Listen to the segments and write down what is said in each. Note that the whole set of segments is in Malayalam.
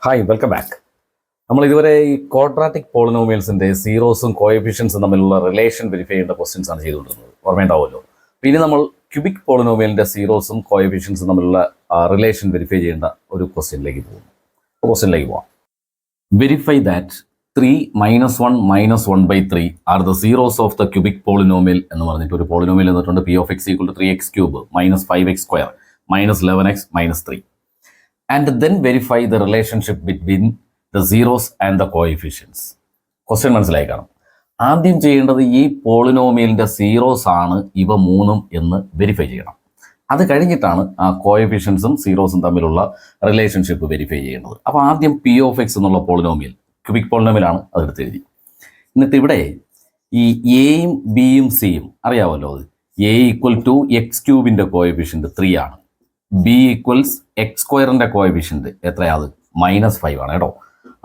Hi welcome back. നമ്മൾ ഇതുവരെ ഈ ക്വാഡ്രാറ്റിക് പോളിനോമിയൽസിൻ്റെ സീറോസും കോഎഫിഷ്യൻസും തമ്മിലുള്ള റിലേഷൻ വെരിഫൈ ചെയ്യേണ്ട ക്വസ്റ്റ്യൻസ് ആണ് ചെയ്തുകൊണ്ടിരുന്നത്. ഓർമ്മയുണ്ടാവുമല്ലോ. ഇനി നമ്മൾ ക്യൂബിക് പോളിനോമിയലിൻ്റെ സീറോസും കോഎഫിഷ്യൻസും തമ്മിലുള്ള റിലേഷൻ വെരിഫൈ ചെയ്യേണ്ട ഒരു ക്വസ്റ്റ്യനിലേക്ക് പോകാം. Verify that 3 - 1 - 1/3 are the zeros of the cubic polynomial എന്ന് പറഞ്ഞിട്ട് ഒരു polynomial എന്നിട്ടുണ്ട്. P of x = 3x³ - 5x² - 11x - 3. And then verify the relationship between the zeros and the coefficients. Question മനസ്സിലായി കാണും. ആദ്യം ചെയ്യേണ്ടത് ഈ പോളിനോമിയലിൻ്റെ സീറോസ് ആണ് ഇവ മൂന്നും എന്ന് വെരിഫൈ ചെയ്യണം. അത് കഴിഞ്ഞിട്ടാണ് ആ കോഎഫിഷ്യൻസും സീറോസും തമ്മിലുള്ള റിലേഷൻഷിപ്പ് വെരിഫൈ ചെയ്യേണ്ടത്. അപ്പോൾ ആദ്യം P of x എന്നുള്ള പോളിനോമിയൽ ക്യൂബിക് പോളിനോമിയലാണ് അതെടുത്ത് എഴുതി. എന്നിട്ട് ഇവിടെ ഈ എയും ബിയും സിയും അറിയാമല്ലോ. അത് A = x³ കോഎഫിഷ്യൻറ്റ് 3 ആണ്. B = x² കോഎഫിഷ്യൻറ്റ് എത്രയാണ്? -5 ആണ് കേട്ടോ.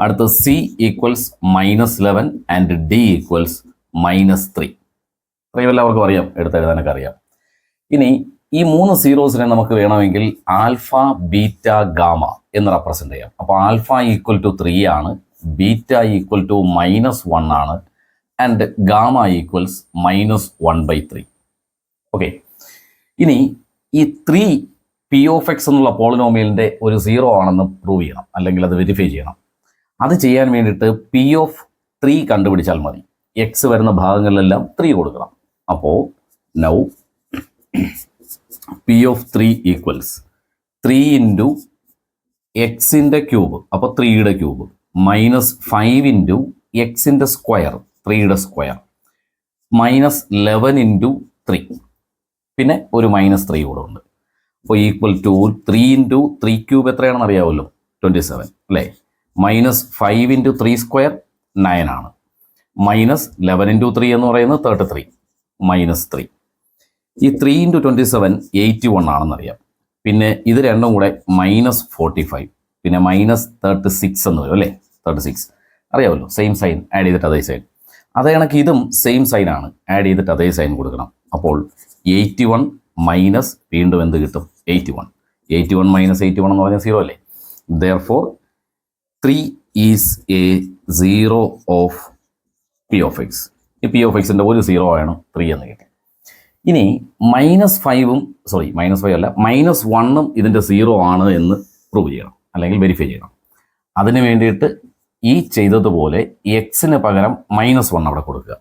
അടുത്ത് C = -11 ആൻഡ് D = -3. ഇത്രയും എല്ലാവർക്കും അറിയാം, എടുത്തെഴുതാനൊക്കെ അറിയാം. ഇനി ഈ മൂന്ന് സീറോസിനെ നമുക്ക് വേണമെങ്കിൽ ആൽഫ, ബീറ്റ, ഗാമ എന്ന് റെപ്രസെൻ്റ് ചെയ്യാം. അപ്പോൾ ആൽഫ = 3 ആണ്, ബീറ്റ = -1 ആണ്, ആൻഡ് ഗാമ = -1/3. ഓക്കെ. ഇനി ഈ 3 P of x എന്നുള്ള പോളിനോമിയലിൻ്റെ ഒരു സീറോ ആണെന്ന് പ്രൂവ് ചെയ്യണം, അല്ലെങ്കിൽ അത് വെരിഫൈ ചെയ്യണം. അത് ചെയ്യാൻ വേണ്ടിയിട്ട് P of 3 കണ്ടുപിടിച്ചാൽ മതി. എക്സ് വരുന്ന ഭാഗങ്ങളിലെല്ലാം 3 കൊടുക്കണം. അപ്പോൾ നൗ P of 3 = 3 × x-ൻ്റെ ക്യൂബ്, അപ്പോൾ 3യുടെ ക്യൂബ്, -5 × x-ൻ്റെ സ്ക്വയർ, 3യുടെ സ്ക്വയർ, -11 × 3, പിന്നെ ഒരു -3 കൂടെ ഉണ്ട്. അപ്പോൾ = 3 × 3³ എത്രയാണെന്ന് അറിയാമല്ലോ, 27 അല്ലേ. -5 × 3² 9 ആണ്. -11 × 3 എന്ന് പറയുന്നത് 33, -3. ഈ 3 × 27 81 ആണെന്നറിയാം. പിന്നെ ഇത് രണ്ടും കൂടെ -45, പിന്നെ -36 എന്ന് വരും അല്ലേ. 36 അറിയാമല്ലോ. സെയിം സൈൻ ആഡ് ചെയ്തിട്ട് അതേ സൈൻ. അതേ കണക്ക് ഇതും സെയിം സൈനാണ്, ആഡ് ചെയ്തിട്ട് അതേ സൈൻ കൊടുക്കണം. അപ്പോൾ 81 മൈനസ് വീണ്ടും എന്ത് കിട്ടും? 81. 81 - 81 എന്ന് പറഞ്ഞാൽ 0 അല്ലേ. Therefore 3 is A zero of P of x. ഈ P of x-ൻ്റെ ഒരു സീറോ ആണ് 3 എന്ന് കിട്ടി. ഇനി -5-ഉം -5 അല്ല, -1-ഉം ഇതിൻ്റെ സീറോ ആണ് എന്ന് പ്രൂവ് ചെയ്യണം, അല്ലെങ്കിൽ വെരിഫൈ ചെയ്യണം. അതിന് വേണ്ടിയിട്ട് ഈ ചെയ്തതുപോലെ എക്സിന് പകരം -1 അവിടെ കൊടുക്കുക.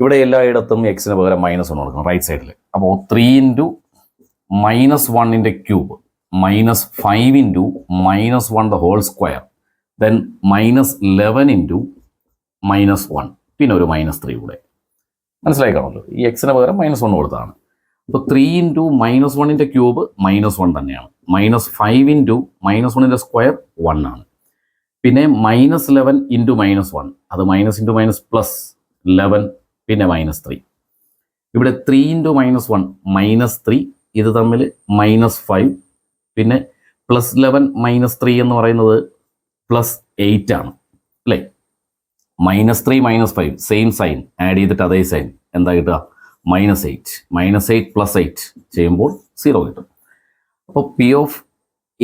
ഇവിടെ എല്ലായിടത്തും എക്സിന് പകരം -1 കൊടുക്കണം, റൈറ്റ് സൈഡിൽ. അപ്പോൾ 3 × -1-ൻ്റെ ക്യൂബ്, -5 × -1² ദെൻ -11 × -1, പിന്നെ ഒരു -3 കൂടെ. മനസ്സിലായി കാണുമല്ലോ. ഈ എക്സിന് പകരം -1 കൊടുത്തതാണ്. അപ്പോൾ 3 × -1-ൻ്റെ ക്യൂബ് -1 തന്നെയാണ്. -5 × -1-ൻ്റെ സ്ക്വയർ 1 ആണ്. പിന്നെ -11 × -1, അത് -× +11, പിന്നെ -3. ഇവിടെ 3 × -1 -3, ഇത് തമ്മിൽ -5, പിന്നെ +11 -3 എന്ന് പറയുന്നത് +8 ആണ് അല്ലേ. -3 -5 സെയിം സൈൻ ആഡ് ചെയ്തിട്ട് അതേ സൈൻ എന്താ കിട്ടുക? -8. -8 + 8 ചെയ്യുമ്പോൾ 0 കിട്ടും. അപ്പോൾ P of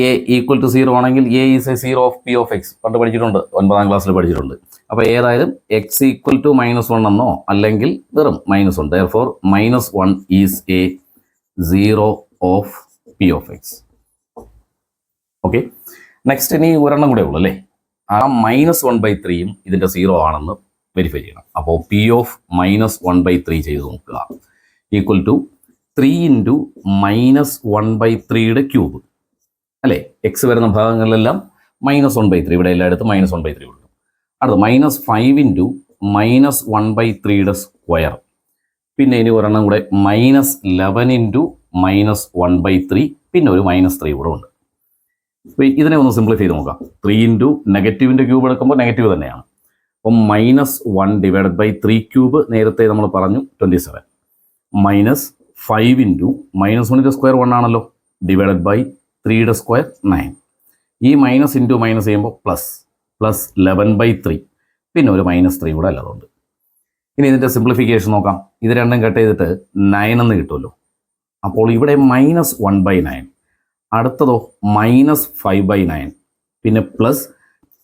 A = 0 ആണെങ്കിൽ A is A zero of P of x പണ്ട് പഠിച്ചിട്ടുണ്ട്, 9ാം ക്ലാസ്സിൽ പഠിച്ചിട്ടുണ്ട്. അപ്പോൾ ഏതായാലും x = -1 എന്നോ അല്ലെങ്കിൽ വെറും -1. Therefore -1 is A zero of P of x. Okay. Next ഇനി ഒരെണ്ണം കൂടെ ഉള്ളൂ അല്ലേ. ആ -1/3-യും ഇതിൻ്റെ സീറോ ആണെന്ന് വെരിഫൈ ചെയ്യണം. അപ്പോൾ P of -1/3 ചെയ്ത് നോക്കുക. = 3 × -1/3-യുടെ ക്യൂബ് അല്ലേ. എക്സ് വരുന്ന ഭാഗങ്ങളിലെല്ലാം -1/3, ഇവിടെ എല്ലായിടത്തും -1/3 കൊടുക്കും. അടുത്ത് -5 × -1/3-യുടെ സ്ക്വയർ, പിന്നെ ഇനി ഒരെണ്ണം കൂടെ -11 × -1/3, പിന്നെ ഒരു -3 കൂടെ ഉണ്ട്. അപ്പോൾ ഇതിനെ ഒന്ന് സിംപ്ലിഫൈ ചെയ്ത് നോക്കാം. 3 × നെഗറ്റീവിൻ്റെ ക്യൂബ് എടുക്കുമ്പോൾ നെഗറ്റീവ് തന്നെയാണ്. അപ്പം -1/3³ നേരത്തെ നമ്മൾ പറഞ്ഞു 27, -5 × -1-ൻ്റെ സ്ക്വയർ 1 ആണല്ലോ, /3-യുടെ സ്ക്വയർ 9. ഈ മൈനസ് ഇൻറ്റു മൈനസ് ചെയ്യുമ്പോൾ +11/3, പിന്നെ ഒരു -3 കൂടെ അല്ലാതുണ്ട്. ഇനി ഇതിൻ്റെ സിംപ്ലിഫിക്കേഷൻ നോക്കാം. ഇത് രണ്ടും കട്ട് ചെയ്തിട്ട് 9 എന്ന് കിട്ടുമല്ലോ. അപ്പോൾ ഇവിടെ -1/9, അടുത്തതോ -5/9, പിന്നെ പ്ലസ്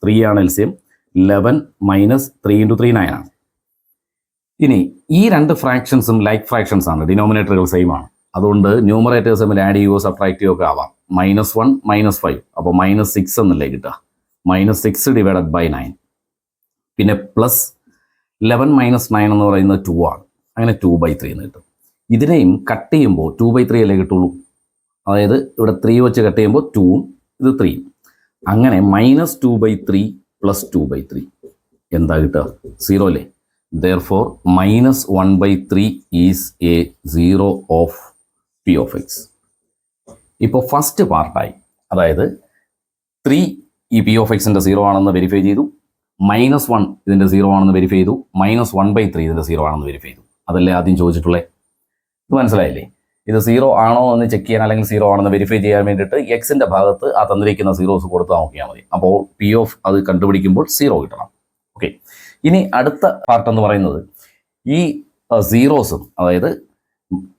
3 ആണ് എൽസിയം. 11 മൈനസ് 3 ഇൻറ്റു 3 9 ആണ്. ഇനി ഈ രണ്ട് ഫ്രാക്ഷൻസും ലൈക്ക് ഫ്രാക്ഷൻസ് ആണ്, ഡിനോമിനേറ്ററുകൾ സെയിം ആണ്. അതുകൊണ്ട് ന്യൂമറേറ്റേഴ്സ് തമ്മിൽ ആഡ് ചെയ്യുകയോ സബ്ട്രാക്ട് ചെയ്യുകയോ ഒക്കെ ആവാം. -1 -5 അപ്പോൾ -6 എന്നല്ലേ കിട്ടുക. -6 ഡിവൈഡഡ് ബൈ 9. പിന്നെ പ്ലസ് 11 മൈനസ് 9 എന്ന് പറയുന്നത് 2 ആണ്. അങ്ങനെ 2/3 എന്ന് കിട്ടും. ഇതിനെയും കട്ട് ചെയ്യുമ്പോൾ 2/3 അല്ലേ കിട്ടുള്ളൂ. അതായത് ഇവിടെ 3 വെച്ച് കട്ട് ചെയ്യുമ്പോൾ 2ഉം ഇത് 3ഉം. അങ്ങനെ -2/3 പ്ലസ് 2/3 എന്താ കിട്ടുക? 0 അല്ലേ. Therefore, -1/3 is a 0 of p of x. ഇപ്പോൾ ഫസ്റ്റ് പാർട്ടായി, അതായത് 3 ഈ p of xൻ്റെ 0 ആണെന്ന് വെരിഫൈ ചെയ്തു, -1 ഇതിൻ്റെ 0 ആണെന്ന് വെരിഫൈ ചെയ്തു, -1/3 ഇതിൻ്റെ 0 ആണെന്ന് വെരിഫൈ ചെയ്തു. അതല്ലേ ആദ്യം ചോദിച്ചിട്ടുള്ളത്. ഇത് മനസ്സിലായില്ലേ? ഇത് 0 ആണോ എന്ന് ചെക്ക് ചെയ്യാൻ അല്ലെങ്കിൽ 0 ആണെന്ന് വെരിഫൈ ചെയ്യാൻ വേണ്ടിയിട്ട് എക്സിൻ്റെ ഭാഗത്ത് ആ തന്നിരിക്കുന്ന സീറോസ് കൊടുത്ത് നോക്കിയാൽ മതി. അപ്പോൾ p of അത് കണ്ടുപിടിക്കുമ്പോൾ 0 കിട്ടണം. ഓക്കെ, ഇനി അടുത്ത പാർട്ട് എന്ന് പറയുന്നത് ഈ സീറോസും, അതായത്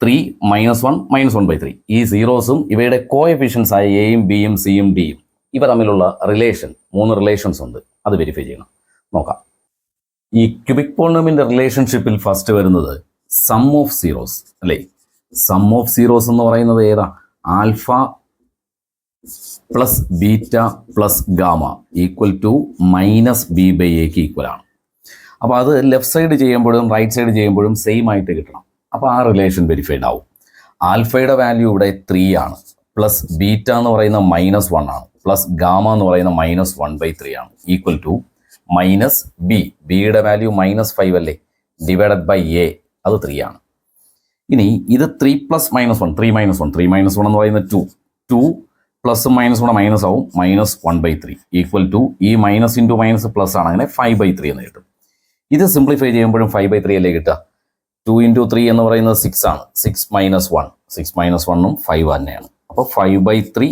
3 -1 -1/3 ഈ സീറോസും ഇവയുടെ കോഎഫിഷ്യൻസ് ആയ എയും ബിയും സിയും ഡിയും ഇവ തമ്മിലുള്ള റിലേഷൻ, 3 റിലേഷൻസ് ഉണ്ട്, അത് വെരിഫൈ ചെയ്യണം. നോക്കാം. ഈ ക്യൂബിക് പോളിനോമിയലിന്റെ റിലേഷൻഷിപ്പിൽ ഫസ്റ്റ് വരുന്നത് സം ഓഫ് സീറോസ് അല്ലേ. സം ഓഫ് സീറോസ് എന്ന് പറയുന്നത് ഏതാ? Alpha plus beta plus gamma equal to -b/aക്ക് ഈക്വൽ ആണ്. അപ്പോൾ അത് ലെഫ്റ്റ് സൈഡ് ചെയ്യുമ്പോഴും റൈറ്റ് സൈഡ് ചെയ്യുമ്പോഴും സെയിം ആയിട്ട് കിട്ടണം. അപ്പോൾ ആ റിലേഷൻ വെരിഫൈഡ് ആവും. ആൽഫയുടെ വാല്യൂ ഇവിടെ 3 ആണ്, പ്ലസ് ബീറ്റ എന്ന് പറയുന്ന -1 ആണ്, പ്ലസ് ഗാമ എന്ന് പറയുന്ന -1/3 ആണ്, ഈക്വൽ ടു -b. ബിയുടെ വാല്യൂ -5 അല്ലേ, ഡിവൈഡഡ് ബൈ a, അത് 3 ആണ്. ഇനി ഇത് 3 + -1 3 -1 എന്ന് പറയുന്നത് 2 പ്ലസ് മൈനസ് മൈനസ് ആവും, -1/3 ഈക്വൽ ടു ഈ മൈനസ് ഇൻറ്റു മൈനസ് പ്ലസ് ആണ്, അങ്ങനെ 5/3 എന്ന് കിട്ടും. ഇത് സിംപ്ലിഫൈ ചെയ്യുമ്പോഴും 5/3 അല്ലേ കിട്ടുക. 2 × 3 എന്ന് പറയുന്നത് 6 ആണ്. 6 - 1 6 - 1ഉം 5 തന്നെയാണ്. അപ്പോൾ 5/3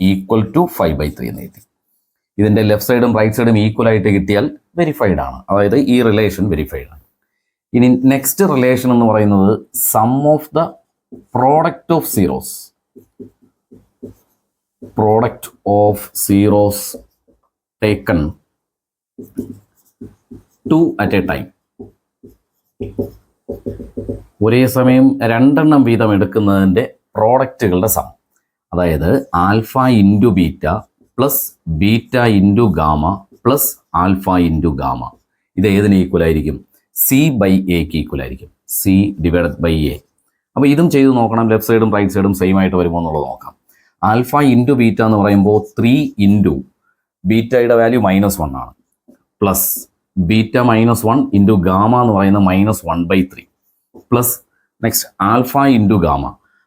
ഈക്വൽ ടു 5/3 എന്ന് കിട്ടി. ഇതിൻ്റെ ലെഫ്റ്റ് സൈഡും റൈറ്റ് സൈഡും ഈക്വൽ ആയിട്ട് കിട്ടിയാൽ വെരിഫൈഡ് ആണ്, അതായത് ഈ റിലേഷൻ വെരിഫൈഡ് ആണ്. ഇനി നെക്സ്റ്റ് റിലേഷൻ എന്ന് പറയുന്നത് sum of the product of zeros. Product of zeros taken 2 at a time. ഒരേ സമയം 2 എണ്ണം വീതം എടുക്കുന്നതിൻ്റെ പ്രോഡക്റ്റുകളുടെ സം, അതായത് alpha into beta plus beta into gamma plus alpha into gamma. ഇത് ഏതിന് ഈക്വൽ ആയിരിക്കും? c/aക്ക് ഈക്വൽ ആയിരിക്കും. c divided by a. അപ്പോൾ ഇതും ചെയ്ത് നോക്കണം, ലെഫ്റ്റ് സൈഡും റൈറ്റ് സൈഡും സെയിം ആയിട്ട് വരുമോ എന്നുള്ളത് നോക്കാം. ആൽഫ ഇൻറ്റു ബീറ്റ എന്ന് പറയുമ്പോൾ 3 ഇൻറ്റു ബീറ്റയുടെ വാല്യൂ -1 ആണ്, പ്ലസ് ബീറ്റ -1 ഇൻറ്റു ഗാമ എന്ന് പറയുന്നത് -1/3 plus next alpha into gamma,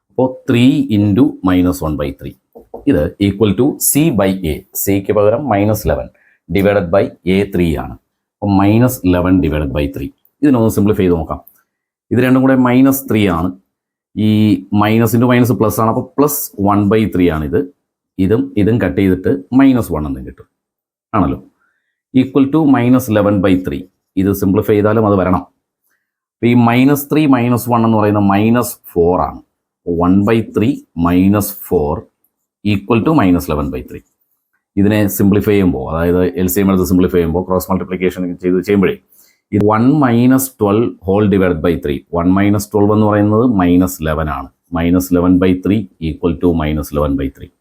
അപ്പോൾ 3 ഇൻറ്റു -1/3. ഇത് ഈക്വൽ ടു c/a. സിക്ക് പകരം -11 ഡിവൈഡഡ് ബൈ a 3 ആണ്. അപ്പോൾ -11 ഡിവൈഡഡ് ബൈ 3. ഇതിനൊന്ന് സിംപ്ലിഫൈ ചെയ്ത് നോക്കാം. ഇത് രണ്ടും കൂടെ -3 ആണ്, ഈ മൈനസ് ഇൻറ്റു മൈനസ് പ്ലസ് ആണ്, അപ്പോൾ +1/3 ആണ്. ഇതും കട്ട് ചെയ്തിട്ട് -1 എന്നും കിട്ടും, ആണല്ലോ. Equal to -11/3. ഇത് സിംപ്ലിഫൈ ചെയ്താലും അത് വരണം. അപ്പോൾ ഈ -3 -1 എന്ന് പറയുന്നത് -4 ആണ്. 1/3 -4 ഈക്വൽ ടു -11/3. ഇതിനെ സിംപ്ലിഫൈ ചെയ്യുമ്പോൾ, അതായത് LCM എടുത്ത് സിംപ്ലിഫൈ ചെയ്യുമ്പോൾ ക്രോസ് മൾട്ടിപ്ലിക്കേഷൻ ചെയ്യുമ്പോഴേ ഇത് 1 - 12 ഹോൾ ഡിവൈഡ് ബൈ 3. 1 - 12 എന്ന് പറയുന്നത് -11 ആണ്. -11/3 ഈക്വൽ ടു -11/3.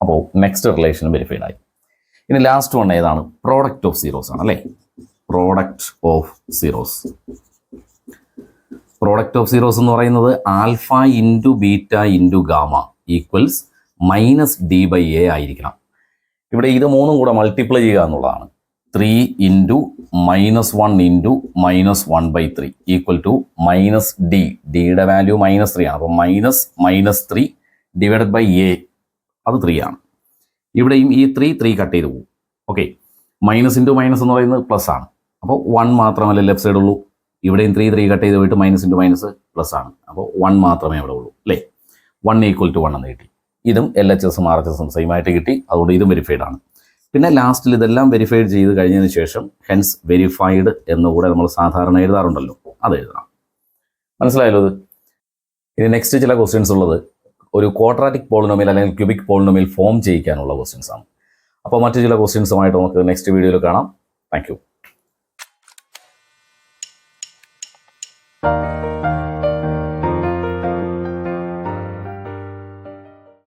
അപ്പോൾ നെക്സ്റ്റ് റിലേഷൻ വെരിഫൈഡ് ആയി. ഇനി ലാസ്റ്റ് വൺ ഏതാണ്? പ്രോഡക്റ്റ് ഓഫ് സീറോസ് ആണ് അല്ലേ. Product of zeros. Product of zeros എന്ന് പറയുന്നത് alpha into beta into gamma equals -d/a ആയിരിക്കണം. ഇവിടെ ഇത് മൂന്നും കൂടെ മൾട്ടിപ്ലൈ ചെയ്യുക എന്നുള്ളതാണ്. 3 into -1 into -1/3 equal to -d. ഡിയുടെ വാല്യൂ -3 ആണ്, അപ്പോൾ -3 ഡിവൈഡഡ് ബൈ a, അത് 3 ആണ്. ഇവിടെയും ഈ 3 കട്ട് ചെയ്ത് പോകും. ഓക്കെ, മൈനസ് ഇൻറ്റു മൈനസ് എന്ന് പറയുന്നത് പ്ലസ് ആണ്, അപ്പോൾ 1 മാത്രമല്ല ലെഫ്റ്റ് സൈഡ് ഉള്ളൂ. ഇവിടെയും 3 കട്ട് ചെയ്ത് പോയിട്ട് മൈനസ് ഇൻറ്റു മൈനസ് പ്ലസ് ആണ്, അപ്പോൾ 1 മാത്രമേ അവിടെ ഉള്ളൂ അല്ലേ. 1 = 1 എന്ന് കിട്ടി. ഇതും LHSഉം RHSഉം സെയിം ആയിട്ട് കിട്ടി, അതുകൊണ്ട് ഇതും വെരിഫൈഡ് ആണ്. പിന്നെ ലാസ്റ്റിൽ ഇതെല്ലാം വെരിഫൈഡ് ചെയ്ത് കഴിഞ്ഞതിന് ശേഷം ഹെൻസ് വെരിഫൈഡ് എന്നുകൂടെ നമ്മൾ സാധാരണ എഴുതാറുണ്ടല്ലോ, അത് എഴുതണം. മനസ്സിലായല്ലോ ഇത്. ഇനി നെക്സ്റ്റ് ചില ക്വസ്റ്റ്യൻസ് ഉള്ളത് ഒരു ക്വാഡ്രാറ്റിക് പോളിനോമിയൽ അല്ലെങ്കിൽ ക്യൂബിക് പോളിനോമിയൽ ഫോം ചെയ്യിക്കാനുള്ള ക്വസ്റ്റ്യൻസ് ആണ്. അപ്പോൾ മറ്റു ചില ക്വസ്റ്റ്യൻസുമായിട്ട് നമുക്ക് നെക്സ്റ്റ് വീഡിയോയിൽ കാണാം. Thank you.